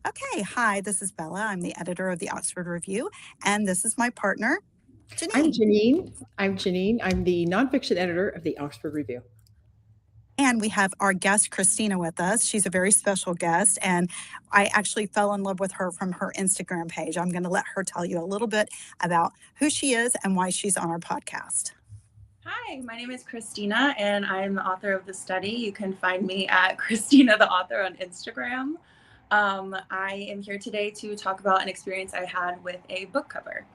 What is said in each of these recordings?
Okay, hi, this is Bella. I'm the editor of the Oxford Review, and this is my partner, I'm Janine. Janine. I'm Janine. I'm the nonfiction editor of the Oxford Review. And we have our guest, Christina, with us. She's a very special guest, and I actually fell in love with her from her Instagram page. I'm going to let her tell you a little bit about who she is and why she's on our podcast. Hi, my name is Christina, and I'm the author of the study. You can find me at Christina the Author on Instagram. I am here today to talk about an experience I had with a book cover.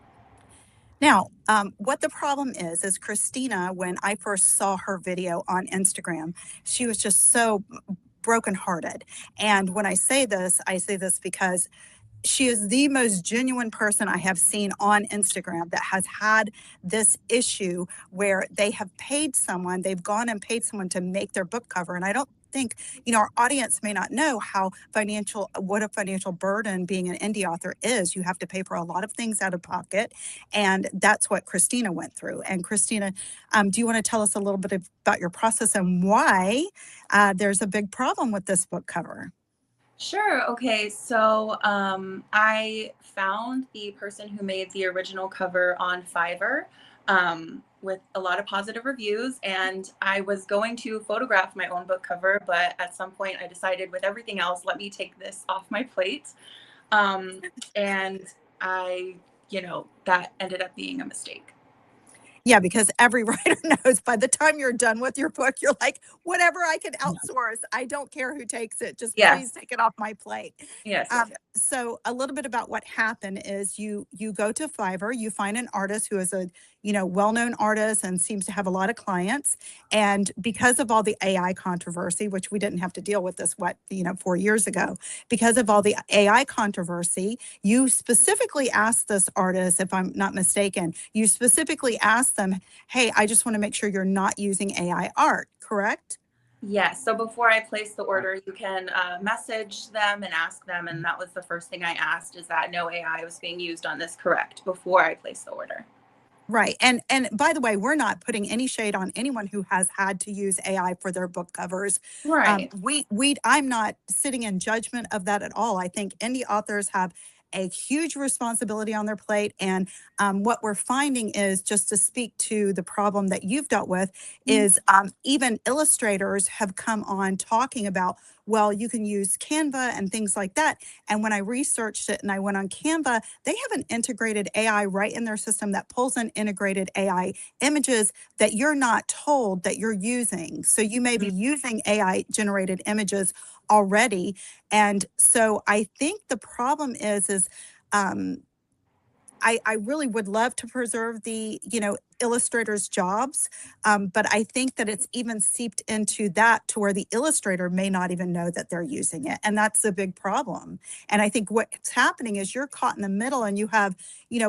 Now, what the problem is Christina, when I first saw her video on Instagram, she was just so brokenhearted. And when I say this because she is the most genuine person I have seen on Instagram that has had this issue where they have paid someone, they've gone and paid someone to make their book cover. And I don't think, our audience may not know what a financial burden being an indie author is. You have to pay for a lot of things out of pocket. And that's what Christina went through. And Christina, do you want to tell us a little bit about your process and why there's a big problem with this book cover? Sure. Okay. So I found the person who made the original cover on Fiverr with a lot of positive reviews. And I was going to photograph my own book cover, but at some point I decided with everything else, let me take this off my plate. And that ended up being a mistake. Yeah, because every writer knows by the time you're done with your book, you're like, whatever I can outsource, I don't care who takes it. Just please Yes. take it off my plate. Yes. Yes. So a little bit about what happened is you go to Fiverr, you find an artist who is a well-known artist and seems to have a lot of clients. And because of all the AI controversy, which we didn't have to deal with this 4 years ago, because of all the AI controversy, you specifically asked this artist, if I'm not mistaken, you specifically asked them, hey, I just want to make sure you're not using AI art, correct? Yes. So before I place the order, you can message them and ask them. And that was the first thing I asked, is that no AI was being used on this, correct, before I placed the order. Right. And by the way, we're not putting any shade on anyone who has had to use AI for their book covers. Right. I'm not sitting in judgment of that at all. I think indie authors have a huge responsibility on their plate. And what we're finding is, just to speak to the problem that you've dealt with, is even illustrators have come on talking about, well, you can use Canva and things like that. And when I researched it and I went on Canva, they have an integrated AI right in their system that pulls in integrated AI images that you're not told that you're using. So you may be using AI generated images already. And so I think the problem is um, I really would love to preserve the, illustrators' jobs, but I think that it's even seeped into that to where the illustrator may not even know that they're using it, and that's a big problem. And I think what's happening is you're caught in the middle, and you have,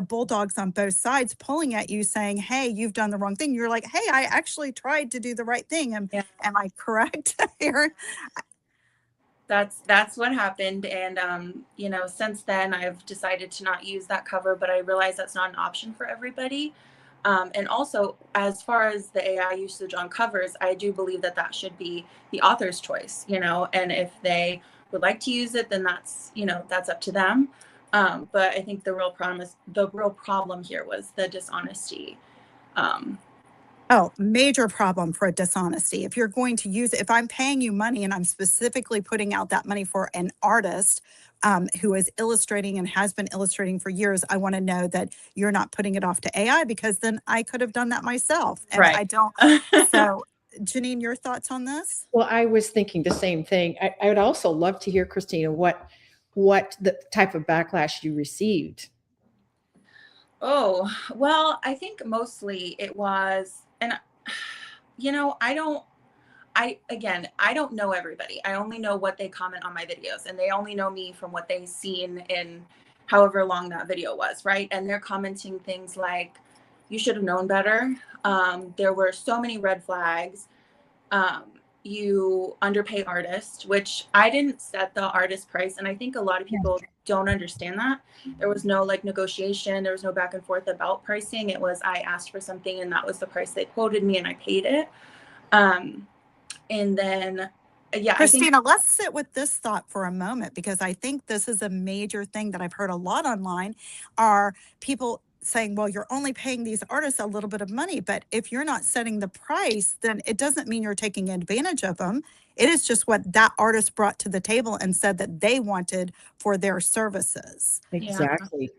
bulldogs on both sides pulling at you, saying, "Hey, you've done the wrong thing." You're like, "Hey, I actually tried to do the right thing." Yeah. Am I correct here? That's what happened. And since then I've decided to not use that cover, but I realize that's not an option for everybody. And also, as far as the AI usage on covers, I do believe that that should be the author's choice, and if they would like to use it, then that's up to them. But I think the real problem here was the dishonesty. Oh, major problem for dishonesty. If you're going to use it, if I'm paying you money and I'm specifically putting out that money for an artist who is illustrating and has been illustrating for years, I want to know that you're not putting it off to AI, because then I could have done that myself. And Right. I don't. So, Janine, your thoughts on this? Well, I was thinking the same thing. I would also love to hear, Christina, what the type of backlash you received. Oh, well, I think mostly it was, and I don't know everybody. I only know what they comment on my videos, and they only know me from what they've seen in however long that video was, right? And they're commenting things like, you should have known better. There were so many red flags. Um, you underpay artists, which I didn't set the artist price. And I think a lot of people don't understand that. There was no negotiation. There was no back and forth about pricing. It was, I asked for something and that was the price they quoted me and I paid it. And then yeah, I think Christina, let's sit with this thought for a moment because I think this is a major thing that I've heard a lot online are people saying, well, you're only paying these artists a little bit of money, but if you're not setting the price, then it doesn't mean you're taking advantage of them. It is just what that artist brought to the table and said that they wanted for their services. yeah. Exactly.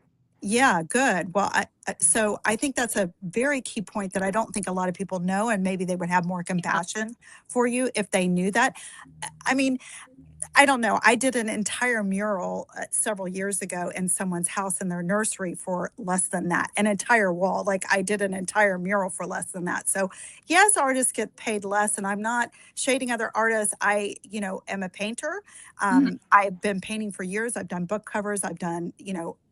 Yeah, good. Well, so I think that's a very key point that I don't think a lot of people know, and maybe they would have more compassion for you if they knew that. I mean, I don't know. I did an entire mural several years ago in someone's house in their nursery for less than that, an entire wall. Like I did an entire mural for less than that. So, yes, artists get paid less, and I'm not shading other artists. Am a painter. Mhm. I've been painting for years. I've done book covers. I've done,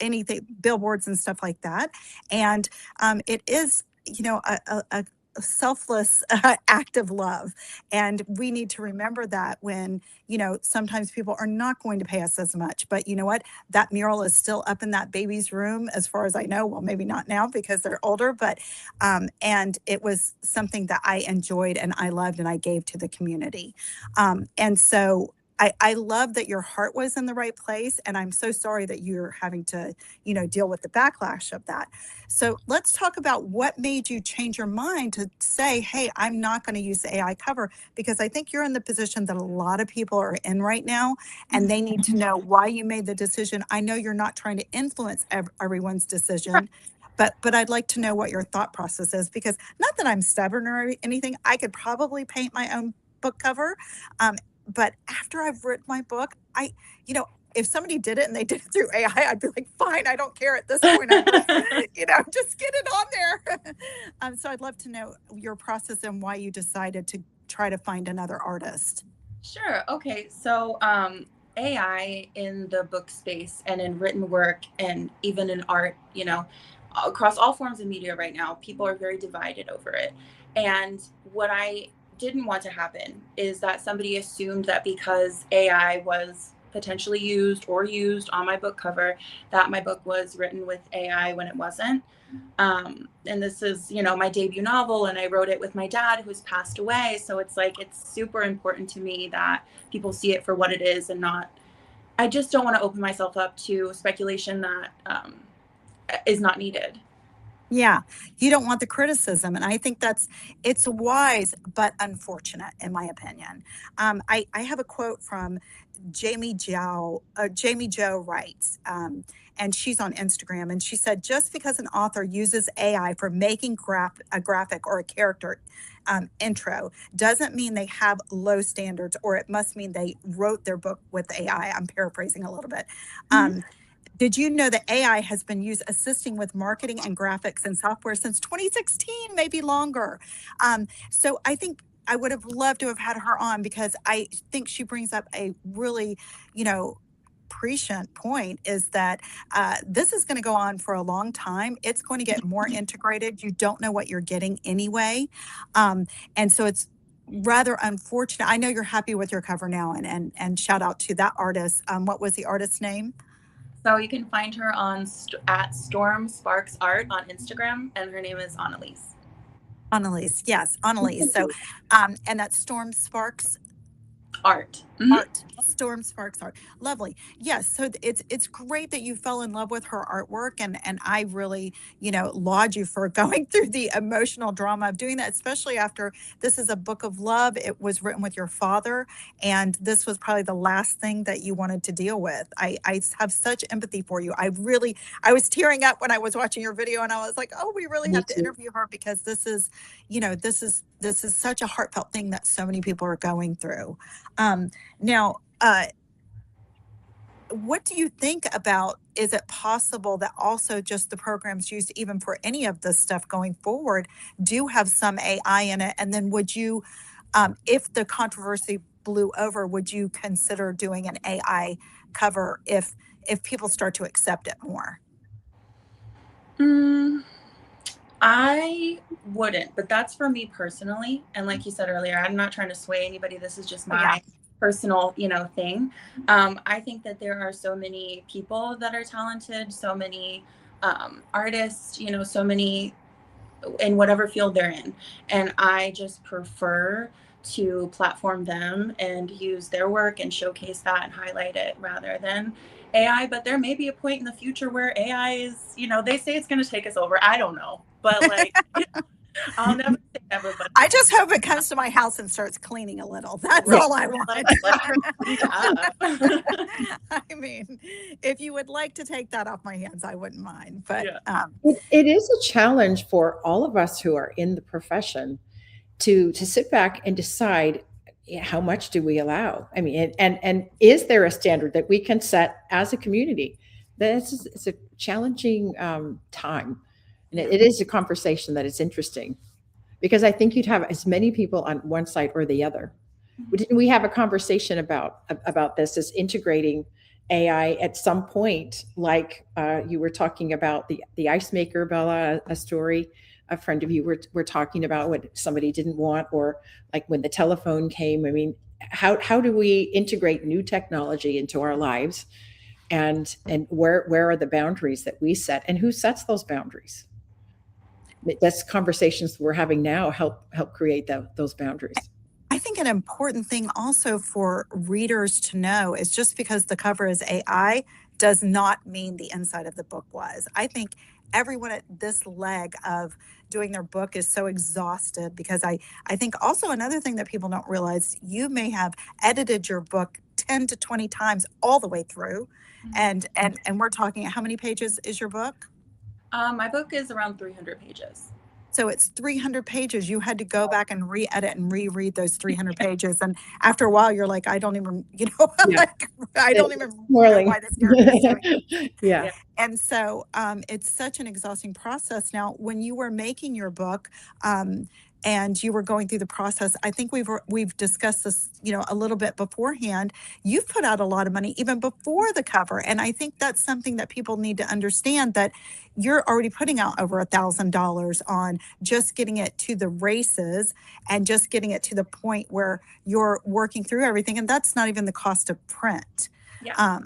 anything, billboards and stuff like that. And it is, a selfless act of love. And we need to remember that when sometimes people are not going to pay us as much. But you know what? That mural is still up in that baby's room, as far as I know. Well, maybe not now because they're older, but and it was something that I enjoyed and I loved and I gave to the community. And so I love that your heart was in the right place. And I'm so sorry that you're having to, deal with the backlash of that. So let's talk about what made you change your mind to say, hey, I'm not going to use the AI cover, because I think you're in the position that a lot of people are in right now, and they need to know why you made the decision. I know you're not trying to influence everyone's decision, but I'd like to know what your thought process is, because not that I'm stubborn or anything. I could probably paint my own book cover. But after I've written my book, if somebody did it and they did it through AI, I'd be like, fine, I don't care at this point. Just get it on there. So I'd love to know your process and why you decided to try to find another artist. Sure. Okay. So, AI in the book space and in written work and even in art, across all forms of media right now, people are very divided over it. And what I didn't want to happen is that somebody assumed that because AI was potentially used on my book cover, that my book was written with AI when it wasn't. And this is, my debut novel, and I wrote it with my dad who's passed away. So it's like, it's super important to me that people see it for what it is and not, I just don't want to open myself up to speculation that is not needed. Yeah, you don't want the criticism, and I think it's wise but unfortunate, in my opinion. I have a quote from Jamie Joe. Jamie Joe writes, and she's on Instagram, and she said, "Just because an author uses AI for making a graphic or a character intro doesn't mean they have low standards, or it must mean they wrote their book with AI." I'm paraphrasing a little bit. Mhm. Did you know that AI has been used assisting with marketing and graphics and software since 2016, maybe longer? So I think I would have loved to have had her on, because I think she brings up a really, you know, prescient point, is that this is going to go on for a long time. It's going to get more integrated. You don't know what you're getting anyway. And so it's rather unfortunate. I know you're happy with your cover now, and shout out to that artist. What was the artist's name? So you can find her on at Storm Sparks Art on Instagram, and her name is Annalise. Annalise, yes, Annalise. So, and that's Storm Sparks Art. Mhm. Art. Storm Sparks Art. Lovely. Yes. So it's great that you fell in love with her artwork, and I really, laud you for going through the emotional drama of doing that, especially after this is a book of love. It was written with your father, and this was probably the last thing that you wanted to deal with. I have such empathy for you. I was tearing up when I was watching your video, and I was like, oh, we really Me have to too. interview her, because this is such a heartfelt thing that so many people are going through. Now, what do you think about, is it possible that also just the programs used even for any of this stuff going forward do have some AI in it? And then would you, if the controversy blew over, would you consider doing an AI cover if people start to accept it more? Mm, I wouldn't, but that's for me personally. And like you said earlier, I'm not trying to sway anybody. This is just Yeah. my personal, thing. I think that there are so many people that are talented, so many artists, so many in whatever field they're in. And I just prefer to platform them and use their work and showcase that and highlight it rather than AI. But there may be a point in the future where AI is, they say it's going to take us over. I don't know, but like, I'll never say never. But I just hope it comes to my house and starts cleaning a little. That's right, all I want. let her clean up. I mean, if you would like to take that off my hands, I wouldn't mind. But Yeah. It is a challenge for all of us who are in the profession to sit back and decide, how much do we allow? I mean, and is there a standard that we can set as a community? It's a challenging time, and it is a conversation that is interesting, because I think you'd have as many people on one side or the other. Didn't we have a conversation about this, as integrating AI at some point, like you were talking about the ice maker, Bella, a story a friend of you were talking about what somebody didn't want, or like when the telephone came. I mean, how do we integrate new technology into our lives, and where are the boundaries that we set, and who sets those boundaries? That's conversations we're having now help create those boundaries. I think an important thing also for readers to know is, just because the cover is AI does not mean the inside of the book was. I think everyone at this leg of doing their book is so exhausted, because I think also another thing that people don't realize, you may have edited your book 10 to 20 times all the way through. And we're talking, how many pages is your book? My book is around 300 pages. So it's 300 pages. You had to go back and re-edit and reread those 300 pages. And after a while, you're like, I don't even, Yeah. like, I don't even know Swirling. why this character is doing it. Yeah. And so it's such an exhausting process. Now, when you were making your book, and you were going through the process, I think we've discussed this, a little bit beforehand. You've put out a lot of money even before the cover, and I think that's something that people need to understand, that you're already putting out over $1,000 on just getting it to the races and just getting it to the point where you're working through everything, and that's not even the cost of print. Yeah.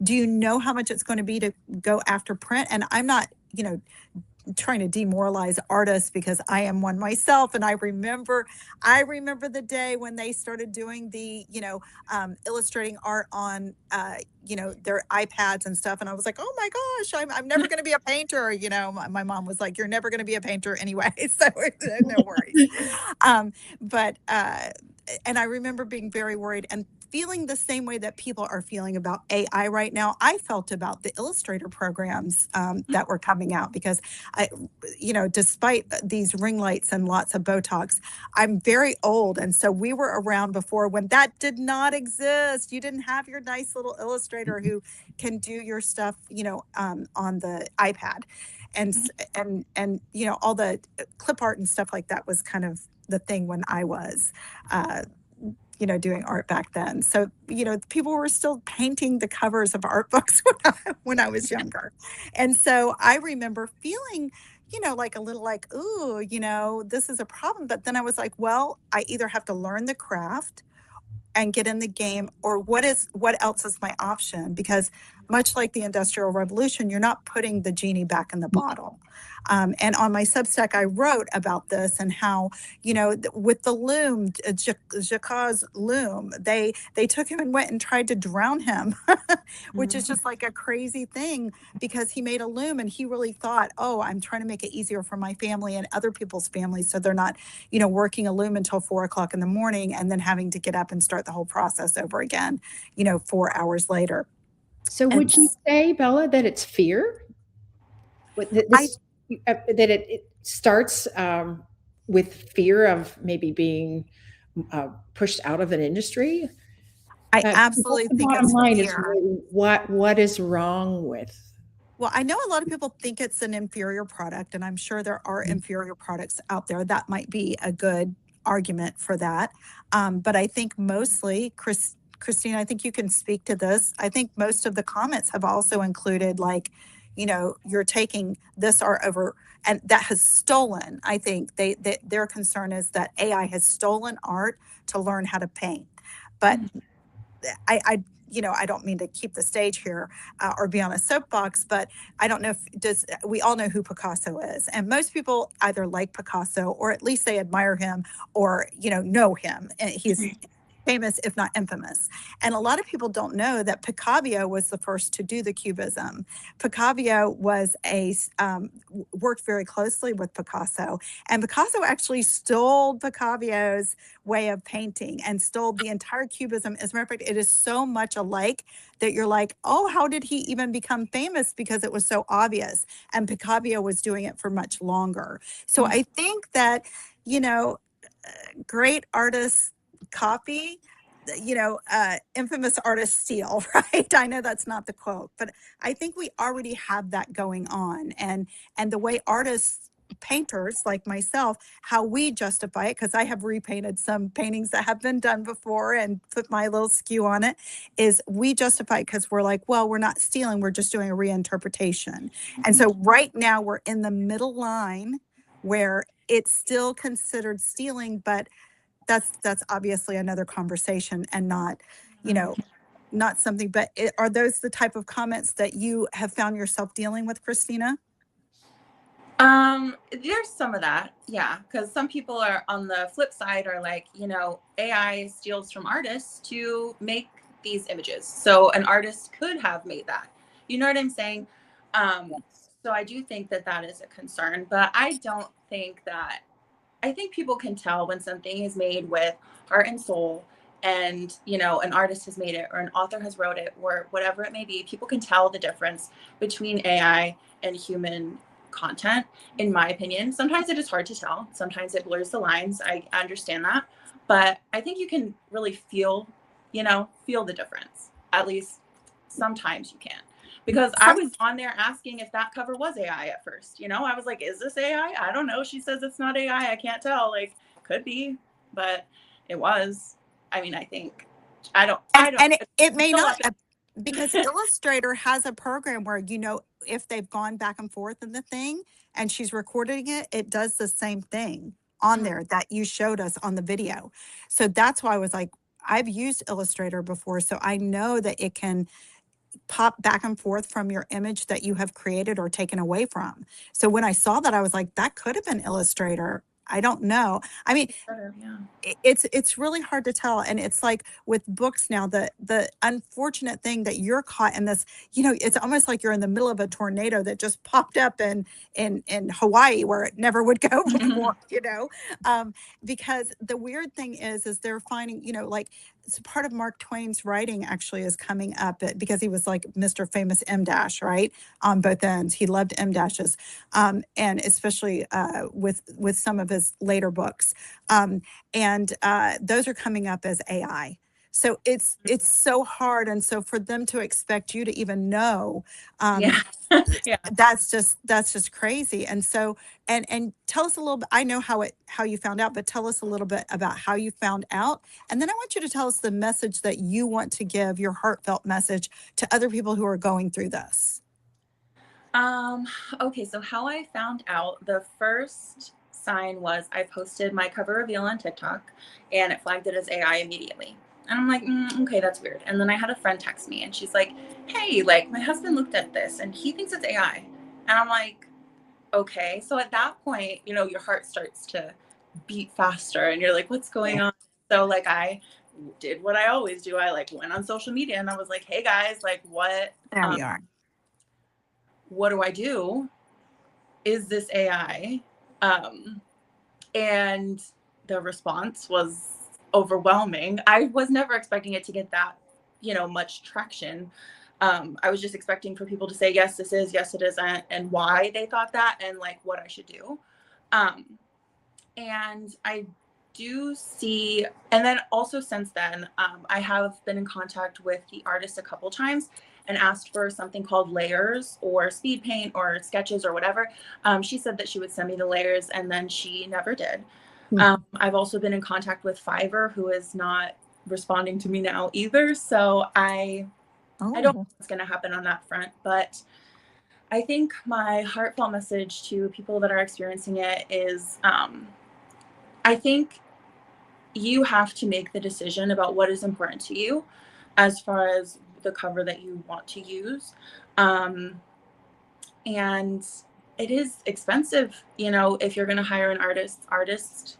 Do you know how much it's going to be to go after print? And I'm not, trying to demoralize artists, because I am one myself, and I remember the day when they started doing the illustrating art on their iPads and stuff, and I was like, oh my gosh, I'm never going to be a painter. My mom was like, you're never going to be a painter anyway, so no worries. But and I remember being very worried and feeling the same way that people are feeling about AI right now. I felt about the Illustrator programs that were coming out, because despite these ring lights and lots of Botox, I'm very old. And so we were around before when that did not exist. You didn't have your nice little illustrator who can do your stuff, on the iPad. And all the clip art and stuff like that was kind of the thing when I was doing art back then. So, people were still painting the covers of art books when I was younger. And so I remember feeling, like a little like, ooh, this is a problem. But then I was like, well, I either have to learn the craft and get in the game, or what else is my option? Because much like the Industrial Revolution, you're not putting the genie back in the bottle. And on my Substack, I wrote about this, and how, with the loom, Jacquard's loom, they took him and went and tried to drown him, which is just like a crazy thing, because he made a loom and he really thought, oh, I'm trying to make it easier for my family and other people's families, so they're not, working a loom until 4 o'clock in the morning and then having to get up and start the whole process over again, 4 hours later. So would you say, Bella, that it's fear? That it starts with fear of maybe being pushed out of an industry? I absolutely think it's fear. What is wrong with? Well, I know a lot of people think it's an inferior product, and I'm sure there are inferior products out there. That might be a good argument for that. But I think mostly, Christine, I think you can speak to this. I think most of the comments have also included, like, you're taking this art over, and that has stolen. I think their concern is that AI has stolen art to learn how to paint. But I I don't mean to keep the stage here or be on a soapbox, but I don't know we all know who Picasso is. And most people either like Picasso or at least they admire him or, know him. And he's famous, if not infamous. And a lot of people don't know that Picabio was the first to do the cubism. Picabio worked very closely with Picasso, and Picasso actually stole Picabio's way of painting and stole the entire cubism. As a matter of fact, it is so much alike that you're like, oh, how did he even become famous? Because it was so obvious. And Picabio was doing it for much longer. So I think that, great artists copy, infamous artists steal, right? I know that's not the quote, but I think we already have that going on. And the way artists, painters like myself, how we justify it, because I have repainted some paintings that have been done before and put my little skew on it, is we justify it because we're like, well, we're not stealing, we're just doing a reinterpretation. And so right now we're in the middle line where it's still considered stealing, but that's obviously another conversation and not, not something, but are those the type of comments that you have found yourself dealing with, Christina? There's some of that, yeah, because some people are on the flip side are like, AI steals from artists to make these images. So an artist could have made that. You know what I'm saying? So I do think that is a concern, but I don't think that I think people can tell when something is made with heart and soul and, an artist has made it or an author has wrote it or whatever it may be. People can tell the difference between AI and human content, in my opinion. Sometimes it is hard to tell. Sometimes it blurs the lines. I understand that. But I think you can really feel the difference. At least sometimes you can. Because I was on there asking if that cover was AI at first. I was like, is this AI? I don't know. She says it's not AI. I can't tell. Like, could be, but it was. I mean, I think I don't. And it may not, because Illustrator has a program where, if they've gone back and forth in the thing and she's recording it, it does the same thing on there that you showed us on the video. So that's why I was like, I've used Illustrator before, so I know that it can pop back and forth from your image that you have created or taken away from. So when I saw that, I was like, that could have been Illustrator. I don't know. I mean, it's really hard to tell. And it's like with books now, the unfortunate thing that you're caught in this, it's almost like you're in the middle of a tornado that just popped up in Hawaii where it never would go before, because the weird thing is they're finding, like, it's part of Mark Twain's writing actually is coming up because he was like Mr. Famous M dash, right? On both ends. He loved M dashes. And especially with some of his later books. And those are coming up as AI. So it's so hard. And so for them to expect you to even know, yeah. that's just crazy. And so, and tell us a little bit, I know how you found out, but tell us a little bit about how you found out. And then I want you to tell us the message that you want to give, your heartfelt message to other people who are going through this. Okay, so how I found out, the first sign was I posted my cover reveal on TikTok and it flagged it as AI immediately. And I'm like, okay, that's weird. And then I had a friend text me and she's like, hey, like my husband looked at this and he thinks it's AI. And I'm like, okay. So at that point, your heart starts to beat faster and you're like, what's going on? So like I did what I always do. I like went on social media and I was like, hey guys, like what? There we are. What do I do? Is this AI? And the response was overwhelming. I was never expecting it to get that, much traction. I was just expecting for people to say, yes, this is, yes, it isn't, and why they thought that, and like what I should do. And I do see, and then also since then, I have been in contact with the artist a couple times and asked for something called layers or speed paint or sketches or whatever. She said that she would send me the layers and then she never did. I've also been in contact with Fiverr, who is not responding to me now either. So I don't know what's going to happen on that front, but I think my heartfelt message to people that are experiencing it is, I think you have to make the decision about what is important to you. as far as the cover that you want to use. Um, and it is expensive, you know, if you're going to hire an artist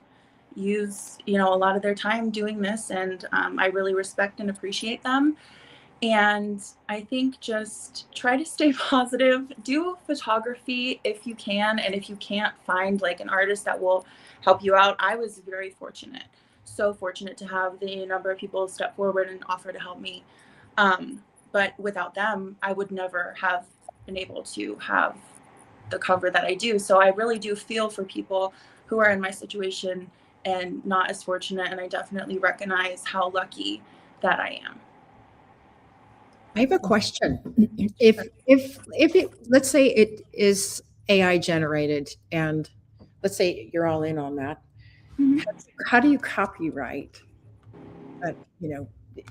use, you know, a lot of their time doing this. And I really respect and appreciate them. And I think just try to stay positive, do photography if you can. And if you can't find like an artist that will help you out, I was very fortunate, so fortunate to have the number of people step forward and offer to help me. But without them, I would never have been able to have the cover that I do. So I really do feel for people who are in my situation and not as fortunate. And I definitely recognize how lucky that I am. I have a question. If it, let's say it is AI generated, and let's say you're all in on that, Mhm. how do you copyright? You know,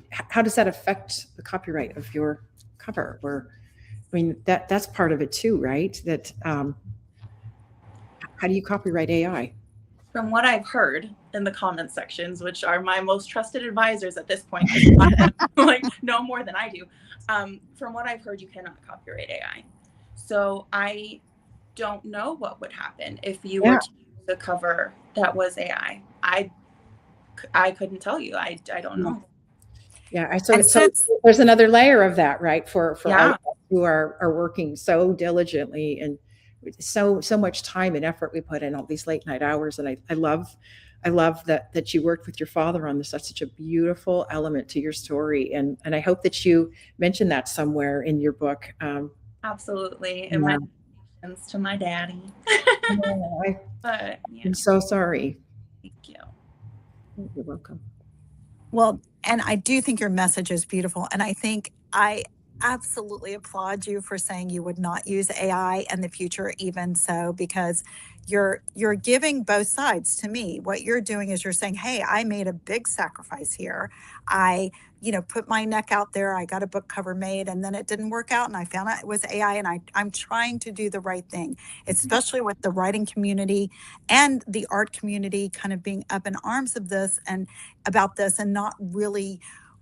how does that affect the copyright of your cover? Or, I mean, that's part of it too, right? That how do you copyright AI? From what I've heard in the comment sections, which are my most trusted advisors at this point, because a lot of them like know more than I do. From what I've heard, you cannot copyright AI. So I don't know what would happen if you were Yeah, to use a cover that was AI. I couldn't tell you. I don't yeah, know. yeah. And So since there's another layer of that, right? For Yeah, artists who are working so diligently, and so much time and effort we put in all these late night hours. And I love that you worked with your father on this. That's such a beautiful element to your story, and I hope that you mention that somewhere in your book. absolutely. And my Yeah. thanks to my daddy. Yeah, But yeah, I'm so sorry. thank you. You're welcome. Well, and I do think your message is beautiful. And I think I absolutely applaud you for saying you would not use AI in the future, even so, because you're giving both sides to me. What you're doing is you're saying, hey, I made a big sacrifice here. I, put my neck out there. I got a book cover made and then it didn't work out. And I found out it was AI. And I'm trying to do the right thing, especially with the writing community and the art community kind of being up in arms of this and about this and not really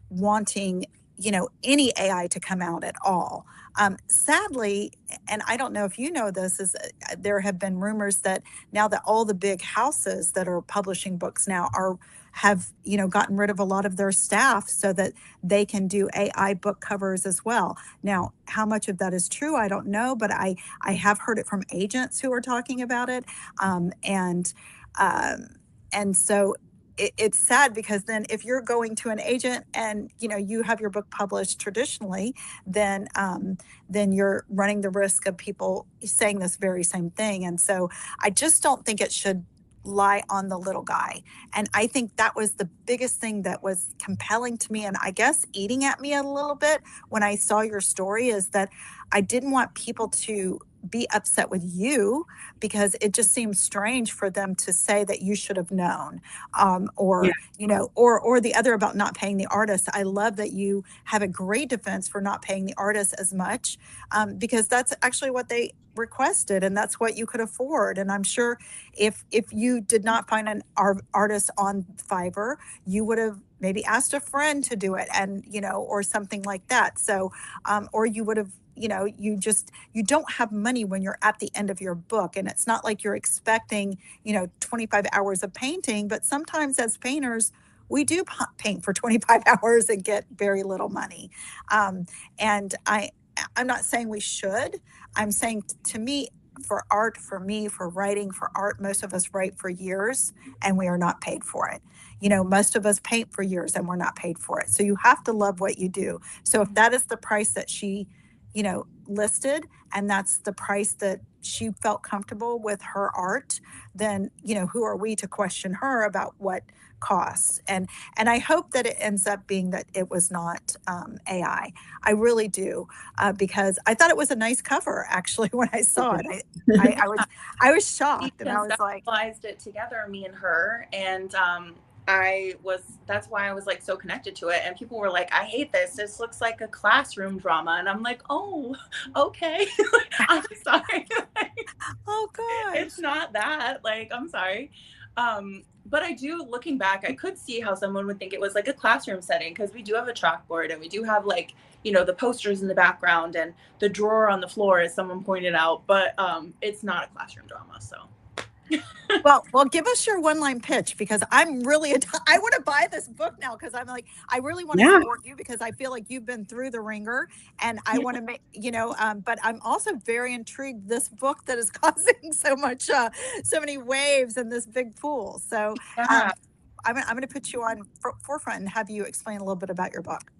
wanting any AI to come out at all. Sadly, and I don't know if you know this, is there have been rumors that now that all the big houses that are publishing books now have gotten rid of a lot of their staff so that they can do AI book covers as well. Now, how much of that is true, I don't know, but I have heard it from agents who are talking about it, um, and so it's sad because then if you're going to an agent and you have your book published traditionally, then you're running the risk of people saying this very same thing. And so I just don't think it should lie on the little guy. And I think that was the biggest thing that was compelling to me, and I guess eating at me a little bit when I saw your story, is that I didn't want people to be upset with you because it just seems strange for them to say that you should have known, Yeah. or or the other about not paying the artist. I love that you have a great defense for not paying the artist as much, because that's actually what they requested and that's what you could afford. And I'm sure if you did not find an artist on Fiverr, you would have maybe asked a friend to do it, and or something like that. So or you would have, you don't have money when you're at the end of your book, and it's not like you're expecting 25 hours of painting. But sometimes as painters, we do paint for 25 hours and get very little money. And I'm not saying we should. I'm saying, to me, for art, for me, for writing, for art, most of us write for years and we are not paid for it. Most of us paint for years and we're not paid for it. So you have to love what you do. So if that is the price that she listed, and that's the price that she felt comfortable with her art, then who are we to question her about what costs? And I hope that it ends up being that it was not I really do, because I thought it was a nice cover actually when I saw it. I was We shocked and I was like, conceptualized it together, me and her, and that's why I was like so connected to it. And people were like, I hate this. This looks like a classroom drama. And I'm like, oh, okay. I'm sorry. oh gosh. It's not that. Like, I'm sorry. But I do, looking back, I could see how someone would think it was like a classroom setting, because we do have a chalkboard and we do have like, you know, the posters in the background and the drawer on the floor, as someone pointed out, but it's not a classroom drama. So Well, give us your one-line pitch, because I'm really, I want to buy this book now, because I'm like, I really want to Yeah. support you, because I feel like you've been through the ringer, and I want to make, but I'm also very intrigued, this book that is causing so much, so many waves in this big pool. So yeah. I'm going to put you on forefront and have you explain a little bit about your book.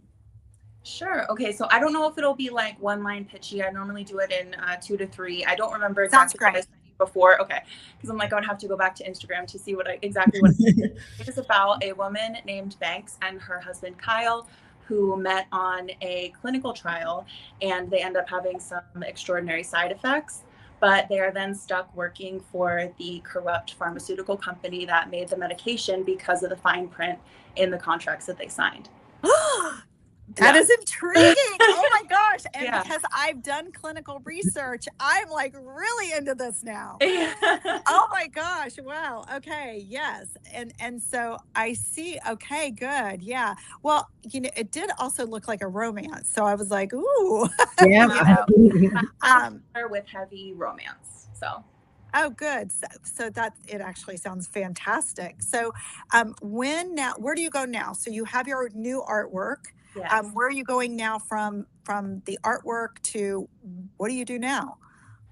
Sure. Okay. So I don't know if it'll be like one line pitchy. I normally do it in 2 to 3. I don't remember Sounds exactly what I great. sent you before. Okay. Because I'm like, I would have to go back to Instagram to see exactly what it is about. A woman named Banks and her husband Kyle, who met on a clinical trial, and they end up having some extraordinary side effects. But they are then stuck working for the corrupt pharmaceutical company that made the medication, because of the fine print in the contracts that they signed. That Yeah. is intriguing. Oh my gosh. And Yeah. because I've done clinical research, I'm like really into this now. Yeah. Oh my gosh. Wow. Okay. Yes. And so I see. Okay, good. Yeah. Well, it did also look like a romance. So I was like, ooh. Yeah. With heavy romance. So Oh, good. So that it actually sounds fantastic. So where do you go now? So you have your new artwork. yes. Where are you going now from the artwork to what do you do now?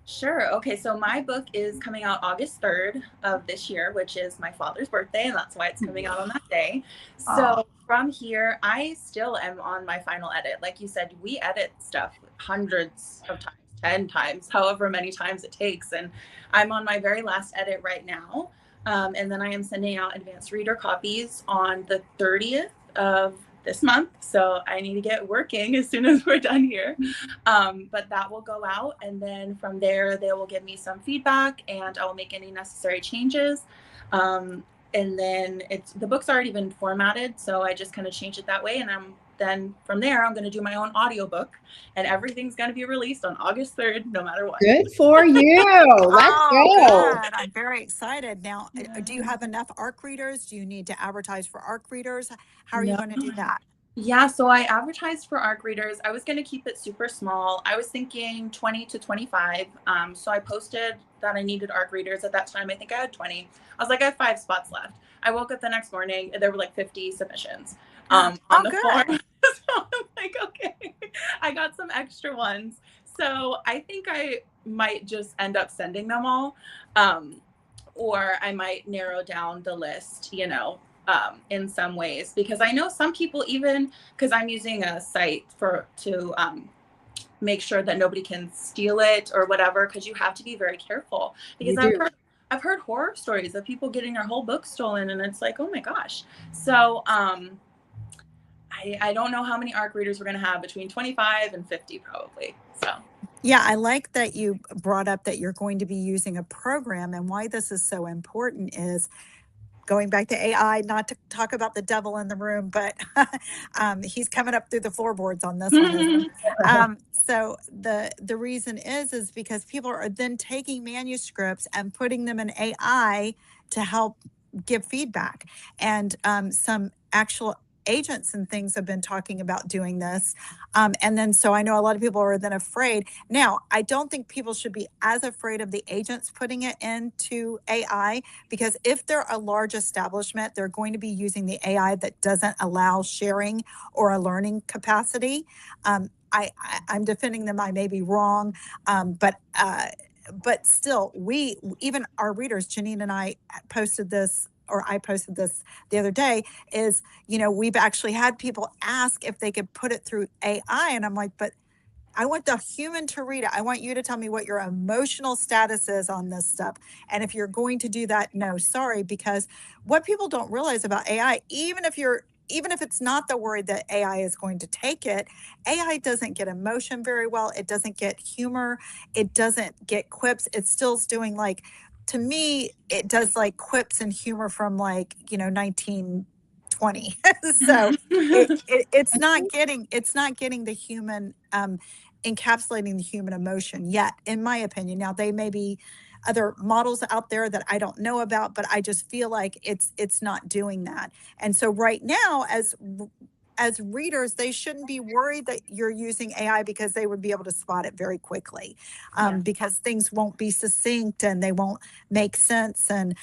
Sure. Okay. So my book is coming out August 3rd of this year, which is my father's birthday, and that's why it's coming out on that day. So from here, I still am on my final edit. Like you said, we edit stuff hundreds of times, 10 times, however many times it takes. And I'm on my very last edit right now. And then I am sending out advanced reader copies on the 30th of this month. So I need to get working as soon as we're done here. But that will go out. And then from there, they will give me some feedback and I'll make any necessary changes. And then the book's already been formatted. So I just kind of change it that way. And then from there, I'm going to do my own audiobook, and everything's going to be released on August 3rd, no matter what. Good for you. Let's go. Good. I'm very excited. Now, do you have enough ARC readers? Do you need to advertise for ARC readers? How are you going to do that? Yeah, so I advertised for ARC readers. I was going to keep it super small. I was thinking 20 to 25. So I posted that I needed ARC readers at that time. I think I had 20. I was like, I have 5 spots left. I woke up the next morning, there were like 50 submissions on the form. So I'm like, okay, I got some extra ones. So I think I might just end up sending them all. Or I might narrow down the list, in some ways, because I know some people, even because I'm using a site to make sure that nobody can steal it or whatever, because you have to be very careful, because I've heard horror stories of people getting their whole book stolen, and it's like, oh my gosh. So I don't know how many ARC readers we're going to have, between 25 and 50 probably. So yeah, I like that you brought up that you're going to be using a program, and why this is so important is going back to AI, not to talk about the devil in the room, but he's coming up through the floorboards on this one. So the reason is because people are then taking manuscripts and putting them in AI to help give feedback. And some actual agents and things have been talking about doing this. And then so I know a lot of people are then afraid. Now, I don't think people should be as afraid of the agents putting it into AI, because if they're a large establishment, they're going to be using the AI that doesn't allow sharing or a learning capacity. I'm defending them. I may be wrong, but still, even our readers, Janine and I posted this, or I posted this the other day, is, we've actually had people ask if they could put it through AI. And I'm like, but I want the human to read it. I want you to tell me what your emotional status is on this stuff. And if you're going to do that, no, sorry, because what people don't realize about AI, even if it's not the word that AI is going to take it, AI doesn't get emotion very well. It doesn't get humor. It doesn't get quips. It's still doing, like, to me, it does like quips and humor from 1920. So it's not getting the human, encapsulating the human emotion yet, in my opinion. Now, they may be other models out there that I don't know about, but I just feel like it's not doing that. And so right now, as readers, they shouldn't be worried that you're using AI, because they would be able to spot it very quickly, Yeah. because things won't be succinct and they won't make sense. And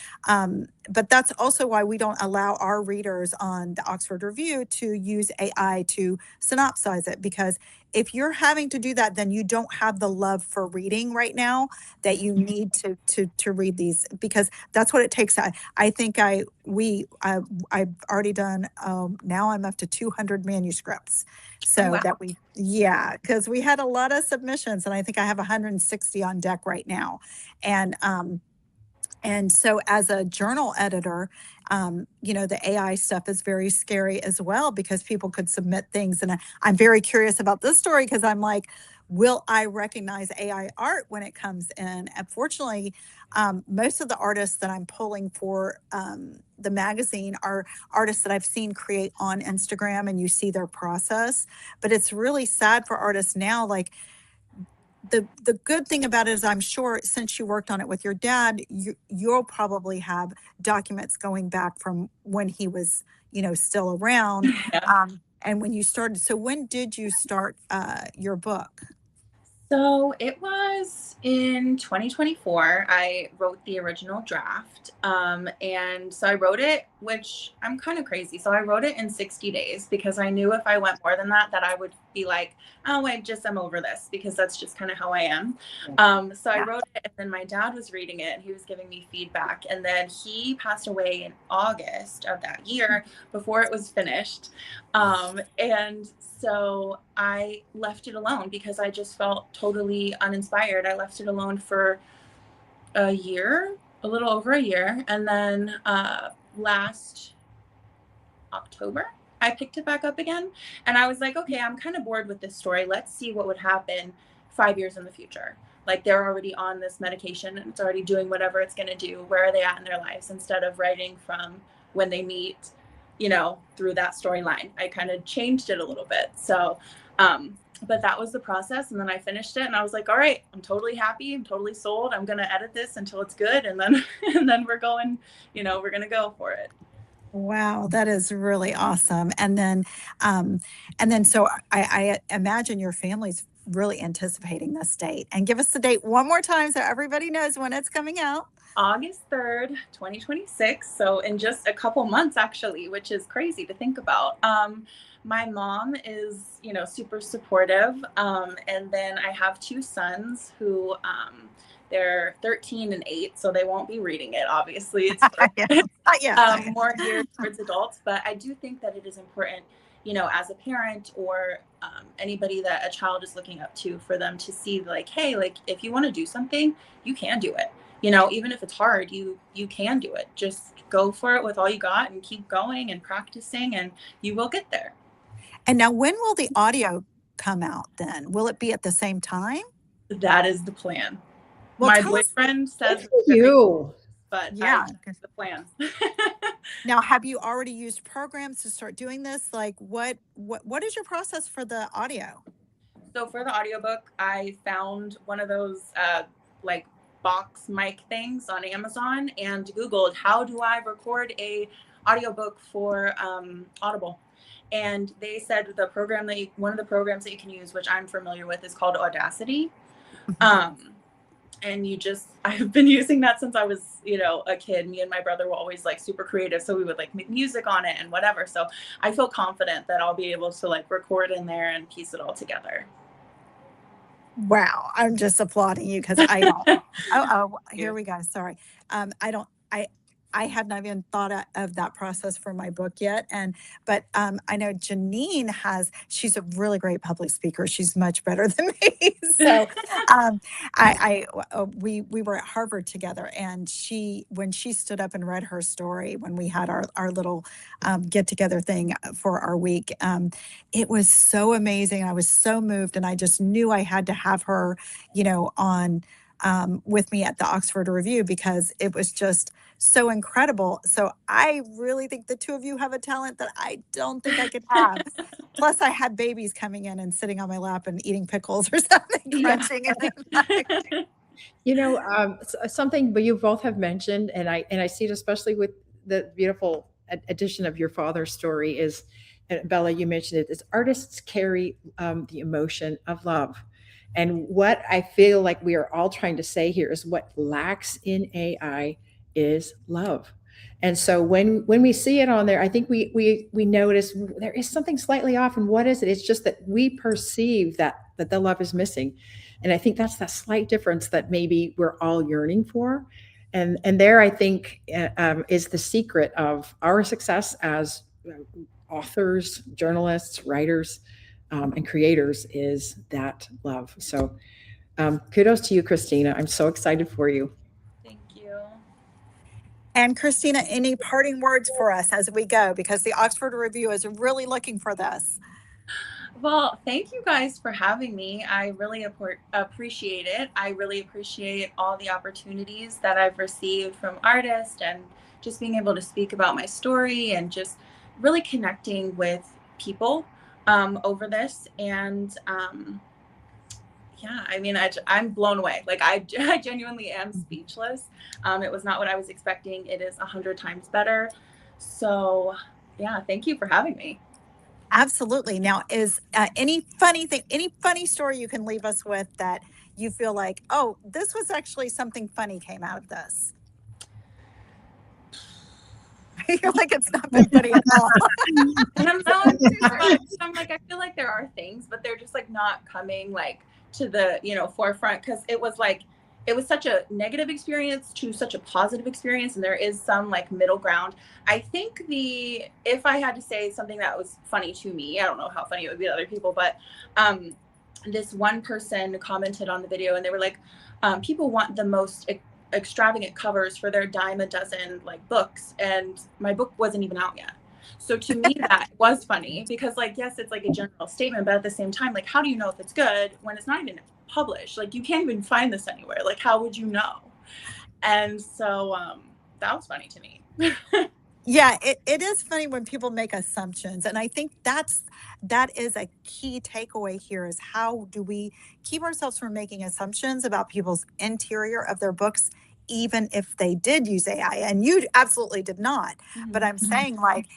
but that's also why we don't allow our readers on the Oxford Review to use AI to synopsize it, because if you're having to do that, then you don't have the love for reading right now that you need to read these, because that's what it takes. I think I've already done, now I'm up to 200 manuscripts. Oh, So wow. that yeah, because we had a lot of submissions, and I think I have 160 on deck right now. And so as a journal editor, the AI stuff is very scary as well, because people could submit things. And I'm very curious about this story, because I'm like, will I recognize AI art when it comes in? Unfortunately, most of the artists that I'm pulling for the magazine are artists that I've seen create on Instagram, and you see their process. But it's really sad for artists now. Like, the good thing about it is, I'm sure since you worked on it with your dad, you'll probably have documents going back from when he was, still around. Yeah. And when you started, so when did you start your book? So it was in 2024. I wrote the original draft. And so I wrote it, which I'm kind of crazy. So I wrote it in 60 days, because I knew if I went more than that I would be like, oh, I'm over this, because that's just kind of how I am. So I wrote it, and then my dad was reading it, and he was giving me feedback. And then he passed away in August of that year, before it was finished. And so I left it alone, because I just felt totally uninspired. I left it alone for a year, a little over a year. And then last October, I picked it back up again. And I was like, okay, I'm kind of bored with this story. Let's see what would happen 5 years in the future. Like, they're already on this medication, and it's already doing whatever it's going to do. Where are they at in their lives? Instead of writing from when they meet, through that storyline, I kind of changed it a little bit. So, but that was the process. And then I finished it, and I was like, all right, I'm totally happy. I'm totally sold. I'm going to edit this until it's good. And then, and then we're going, we're going to go for it. Wow, that is really awesome. So I imagine your family's really anticipating this date. And give us the date one more time so everybody knows when it's coming out. August 3rd, 2026. So in just a couple months, actually, which is crazy to think about. My mom is, super supportive. And then I have two sons who, they're 13 and 8, so they won't be reading it. Obviously, it's more geared towards adults. But I do think that it is important, as a parent, or anybody that a child is looking up to, for them to see, like, hey, like, if you want to do something, you can do it. Even if it's hard, you can do it. Just go for it with all you got, and keep going and practicing, and you will get there. And now, when will the audio come out then? Will it be at the same time? That is the plan. Well, My tell us. boyfriend says You. but Yeah. that's the plan. Now, have you already used programs to start doing this? Like, what is your process for the audio? So for the audiobook, I found one of those like box mic things on Amazon, and Googled, how do I record a audiobook for Audible? And they said one of the programs that you can use, which I'm familiar with, is called Audacity. And I've been using that since I was, a kid. Me and my brother were always like super creative. So we would like make music on it and whatever. So I feel confident that I'll be able to like record in there and piece it all together. Wow. I'm just applauding you, because I don't. Here we go. Sorry. I have not even thought of that process for my book yet. But I know Janine she's a really great public speaker. She's much better than me. So we were at Harvard together, and when she stood up and read her story, when we had our little get together thing for our week, it was so amazing. I was so moved, and I just knew I had to have her, on with me at the Oxford Review, because it was just so incredible. So I really think the two of you have a talent that I don't think I could have. Plus, I had babies coming in and sitting on my lap and eating pickles or something, crunching. Something but you both have mentioned, and I see it especially with the beautiful addition of your father's story is, and Bella, you mentioned it, is artists carry the emotion of love. And what I feel like we are all trying to say here is what lacks in AI is love. And so when we see it on there, I think we notice there is something slightly off. And what is it? It's just that we perceive that the love is missing. And I think that's that slight difference that maybe we're all yearning for. And there, I think, is the secret of our success as authors, journalists, writers, and creators, is that love. So kudos to you, Christina. I'm so excited for you. Thank you. And Christina, any parting words for us as we go? Because the Oxford Review is really looking for this. Well, thank you guys for having me. I really appreciate it. I really appreciate all the opportunities that I've received from artists, and just being able to speak about my story and just really connecting with people over this. And yeah, I mean, I'm blown away. Like I genuinely am speechless. It was not what I was expecting. It is 100 times better. So yeah, thank you for having me. Absolutely. Now, is any funny story you can leave us with that you feel like, oh, this was actually something funny came out of this? You're like, it's not been funny at all. And I'm so serious. I'm like, I feel like there are things, but they're just like not coming like to the, forefront, because it was such a negative experience to such a positive experience, and there is some like middle ground. I think if I had to say something that was funny to me, I don't know how funny it would be to other people, but this one person commented on the video and they were like, people want the most extravagant covers for their dime a dozen like books, and my book wasn't even out yet. So to me that was funny, because like, yes, it's like a general statement, but at the same time, like, how do you know if it's good when it's not even published? Like, you can't even find this anywhere. Like, how would you know? And so that was funny to me. Yeah, it is funny when people make assumptions. And I think that is a key takeaway here, is how do we keep ourselves from making assumptions about people's interior of their books, even if they did use AI. And you absolutely did not. But I'm saying, like,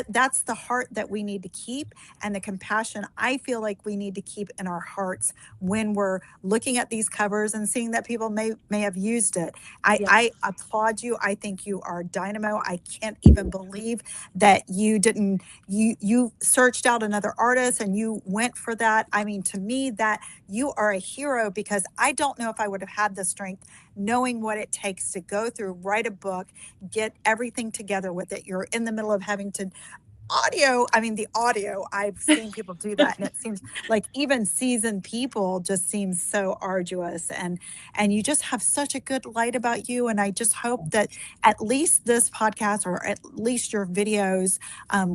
that's the heart that we need to keep, and the compassion I feel like we need to keep in our hearts when we're looking at these covers and seeing that people may have used it. I applaud you. I think you are dynamo. I can't even believe that you didn't you searched out another artist and you went for that. I mean, to me, that you are a hero, because I don't know if I would have had the strength, knowing what it takes to go through, write a book, get everything together with it. You're in the middle of having to the audio, I've seen people do that, and it seems like even seasoned people just seems so arduous, and you just have such a good light about you. And I just hope that at least this podcast, or at least your videos,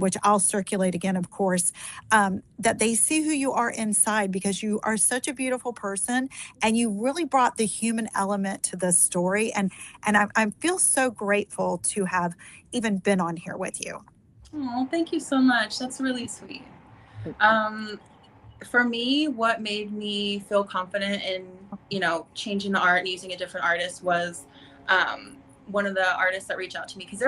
which I'll circulate again, of course, that they see who you are inside, because you are such a beautiful person, and you really brought the human element to this story. And I feel so grateful to have even been on here with you. Oh, thank you so much. That's really sweet. For me, what made me feel confident in, changing the art and using a different artist was one of the artists that reached out to me, because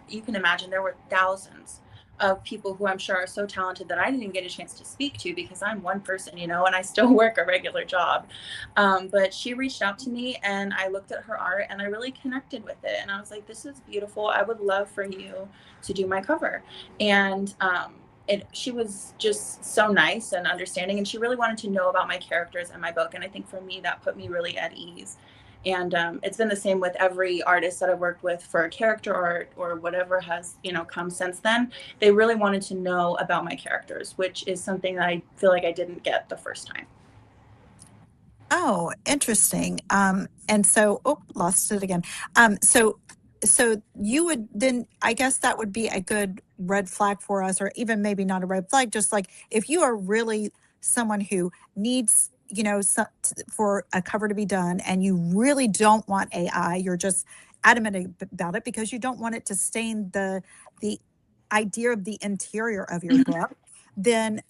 you can imagine, there were thousands of people who I'm sure are so talented that I didn't get a chance to speak to, because I'm one person, and I still work a regular job. But she reached out to me, and I looked at her art and I really connected with it. And I was like, this is beautiful. I would love for you to do my cover. And she was just so nice and understanding, and she really wanted to know about my characters and my book. And I think for me, that put me really at ease. And it's been the same with every artist that I've worked with for a character or whatever has, come since then. They really wanted to know about my characters, which is something that I feel like I didn't get the first time. Oh, interesting. And so, lost it again. So you would then, I guess that would be a good red flag for us, or even maybe not a red flag, just like if you are really someone who needs, for a cover to be done, and you really don't want AI, you're just adamant about it because you don't want it to stain the idea of the interior of your book. then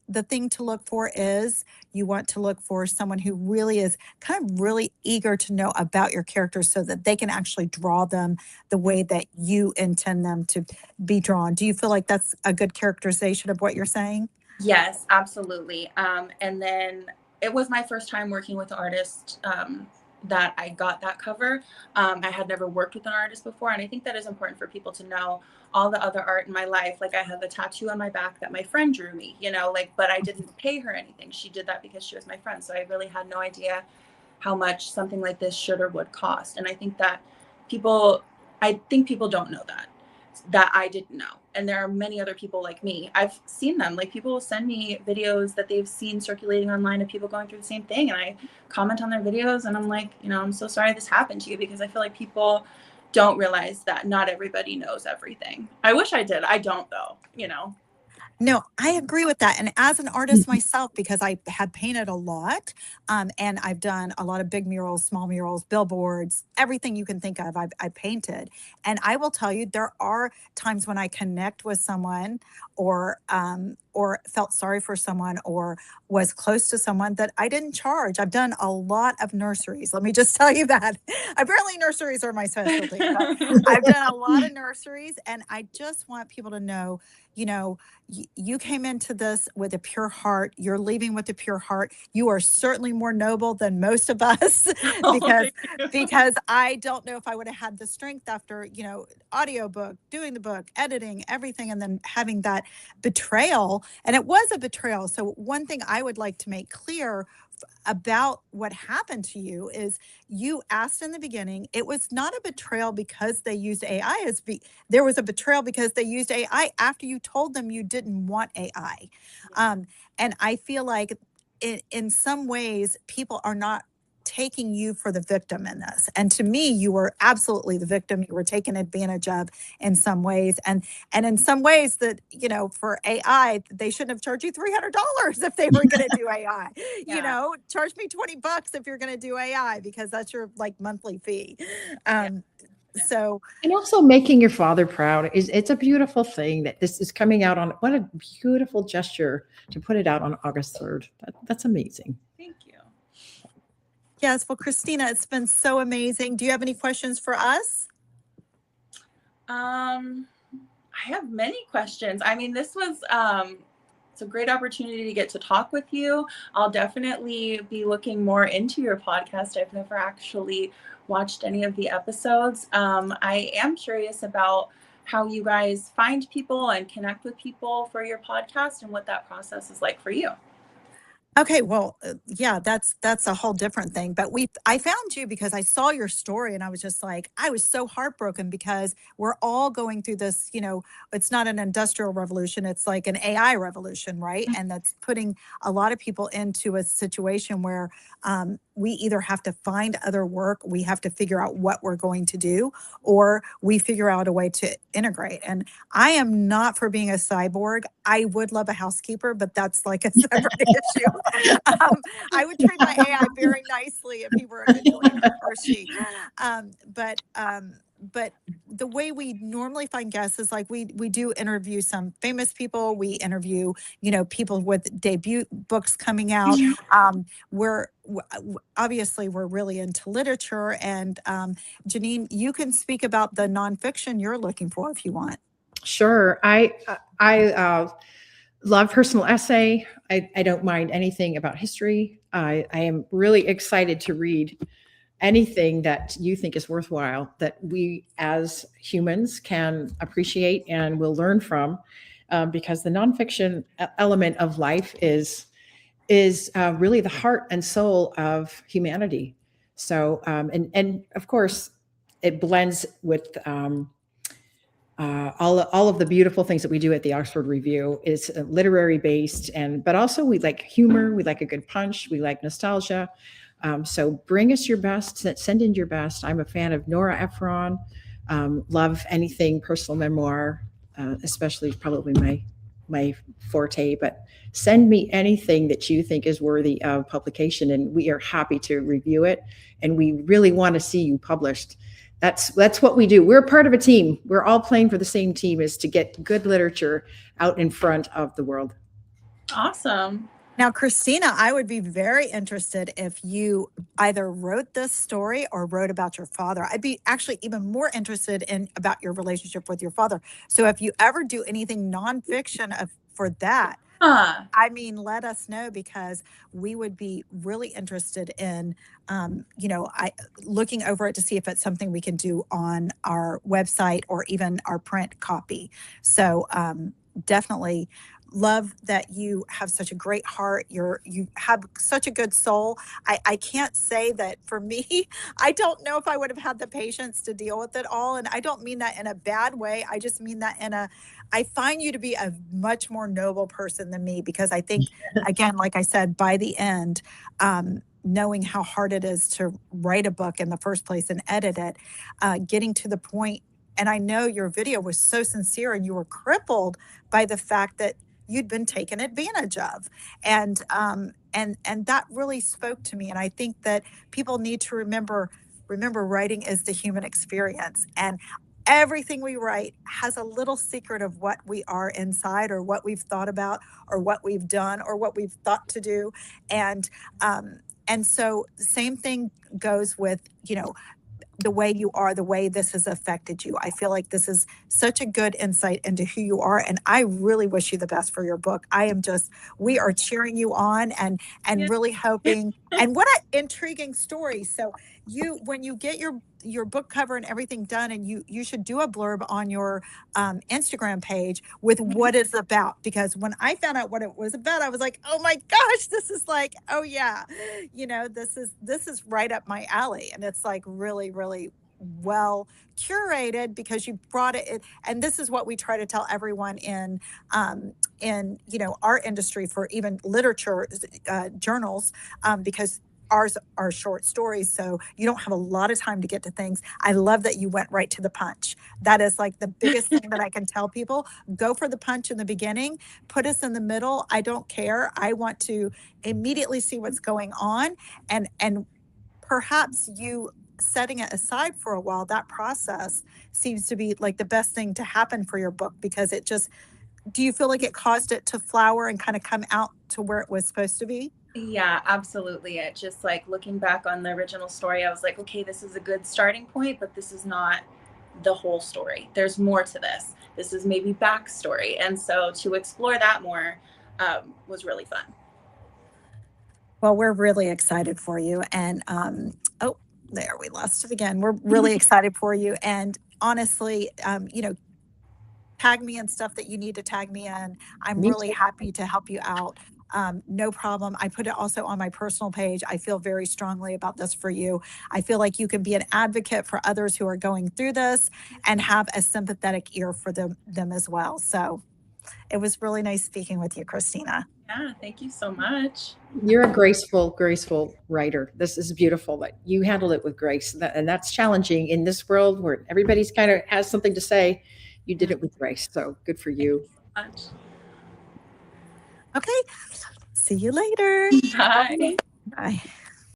the thing to look for is you want to look for someone who really is kind of really eager to know about your characters so that they can actually draw them the way that you intend them to be drawn. Do you feel like that's a good characterization of what you're saying? Yes, absolutely. And then it was my first time working with an artist that I got that cover. I had never worked with an artist before, and I think that is important for people to know. All the other art in my life, like I have a tattoo on my back that my friend drew me, you know, like, but I didn't pay her anything. She did that because she was my friend. So I really had no idea how much something like this should or would cost. And I think that people don't know that I didn't know. And there are many other people like me. I've seen them. Like, people will send me videos that they've seen circulating online of people going through the same thing. And I comment on their videos and I'm like, you know, I'm so sorry this happened to you, because I feel like people don't realize that not everybody knows everything. I wish I did. I don't, though, you know. No, I agree with that. And as an artist myself, because I had painted a lot, and I've done a lot of big murals, small murals, billboards, everything you can think of, I painted. And I will tell you, there are times when I connect with someone, or felt sorry for someone, or was close to someone that I didn't charge. I've done a lot of nurseries. Let me just tell you that. Apparently, nurseries are my specialty, but I've done a lot of nurseries, and I just want people to know, you know, you came into this with a pure heart. You're leaving with a pure heart. You are certainly more noble than most of us Oh, because thank you. I don't know if I would have had the strength after, audiobook, doing the book, editing, everything, and then having that betrayal. And it was a betrayal. So one thing I would like to make clear about what happened to you is, you asked in the beginning, it was not a betrayal because they used AI. There was a betrayal because they used AI after you told them you didn't want AI. Yeah. And I feel like in some ways, people are not taking you for the victim in this. And to me, you were absolutely the victim. You were taken advantage of in some ways. And in some ways that, for AI, they shouldn't have charged you $300 if they were going to do AI. Yeah. Charge me $20 if you're going to do AI, because that's your like monthly fee. Yeah. So And also making your father proud it's a beautiful thing that this is coming out on. What a beautiful gesture to put it out on August 3rd. That's amazing. Thank you. yes, well, Christina, it's been so amazing. Do you have any questions for us? I have many questions. I mean, this was it's a great opportunity to get to talk with you. I'll definitely be looking more into your podcast. I've never actually watched any of the episodes. I am curious about how you guys find people and connect with people for your podcast, and what that process is like for you. Okay, well, yeah, that's a whole different thing. But I found you because I saw your story, and I was just like, I was so heartbroken because we're all going through this. It's not an industrial revolution; it's like an AI revolution, right? And that's putting a lot of people into a situation where we either have to find other work, we have to figure out what we're going to do, or we figure out a way to integrate. And I am not for being a cyborg. I would love a housekeeper, but that's like a separate issue. I would treat my AI very nicely if he were a good cleaner, or she. But the way we normally find guests is like we do interview some famous people. We interview people with debut books coming out. Obviously we're really into literature, and Janine, you can speak about the nonfiction you're looking for if you want. Sure. I love personal essay. I don't mind anything about history. I am really excited to read anything that you think is worthwhile, that we as humans can appreciate and will learn from, because the nonfiction element of life is really the heart and soul of humanity. So, and of course, it blends with all of the beautiful things that we do at the Oxford Review. Is literary based, but also we like humor, we like a good punch, we like nostalgia. So bring us your best, send in your best. I'm a fan of Nora Ephron. Love anything personal memoir, especially probably my forte, but send me anything that you think is worthy of publication, and we are happy to review it. And we really want to see you published. That's what we do. We're part of a team. We're all playing for the same team, is to get good literature out in front of the world. Awesome. Now, Christina, I would be very interested if you either wrote this story or wrote about your father. I'd be actually even more interested in about your relationship with your father. So if you ever do anything nonfiction for that, Huh. I mean, let us know because we would be really interested in, I looking over it to see if it's something we can do on our website or even our print copy. So definitely love that you have such a great heart. You have such a good soul. I can't say that for me, I don't know if I would have had the patience to deal with it all. And I don't mean that in a bad way. I just mean that in a I find you to be a much more noble person than me because I think, again, like I said, by the end, knowing how hard it is to write a book in the first place and edit it, getting to the point, and I know your video was so sincere and you were crippled by the fact that you'd been taken advantage of. And that really spoke to me. And I think that people need to remember writing is the human experience. And everything we write has a little secret of what we are inside or what we've thought about or what we've done or what we've thought to do. And so same thing goes with, the way you are, the way this has affected you. I feel like this is such a good insight into who you are. And I really wish you the best for your book. We are cheering you on and Yeah. really hoping. And what an intriguing story. So when you get your book cover and everything done, and you should do a blurb on your Instagram page with what it's about. Because when I found out what it was about, I was like, oh my gosh, this is like, oh yeah, this is right up my alley. And it's like really, really well curated because you brought it, and this is what we try to tell everyone in our industry for even literature journals, because ours are short stories, so you don't have a lot of time to get to things. I love that you went right to the punch. That is like the biggest thing that I can tell people. Go for the punch in the beginning, put us in the middle. I don't care. I want to immediately see what's going on. And perhaps you setting it aside for a while, that process seems to be like the best thing to happen for your book, because do you feel like it caused it to flower and kind of come out to where it was supposed to be? Yeah, absolutely. It just like looking back on the original story, I was like, okay, this is a good starting point, but this is not the whole story. There's more to this. This is maybe backstory. And so to explore that more was really fun. Well, we're really excited for you. And oh, there we lost it again. We're really excited for you. And honestly, tag me in stuff that you need to tag me in. I'm Me really too. happy to help you out. No problem. I put it also on my personal page. I feel very strongly about this for you. I feel like you can be an advocate for others who are going through this and have a sympathetic ear for them as well. So it was really nice speaking with you, Christina. Yeah, thank you so much. You're a graceful writer. This is beautiful that you handled it with grace. And that's challenging in this world where everybody's kind of has something to say. You did it with grace. So good for Thank you you. so much. Okay. See you later. Bye. Bye.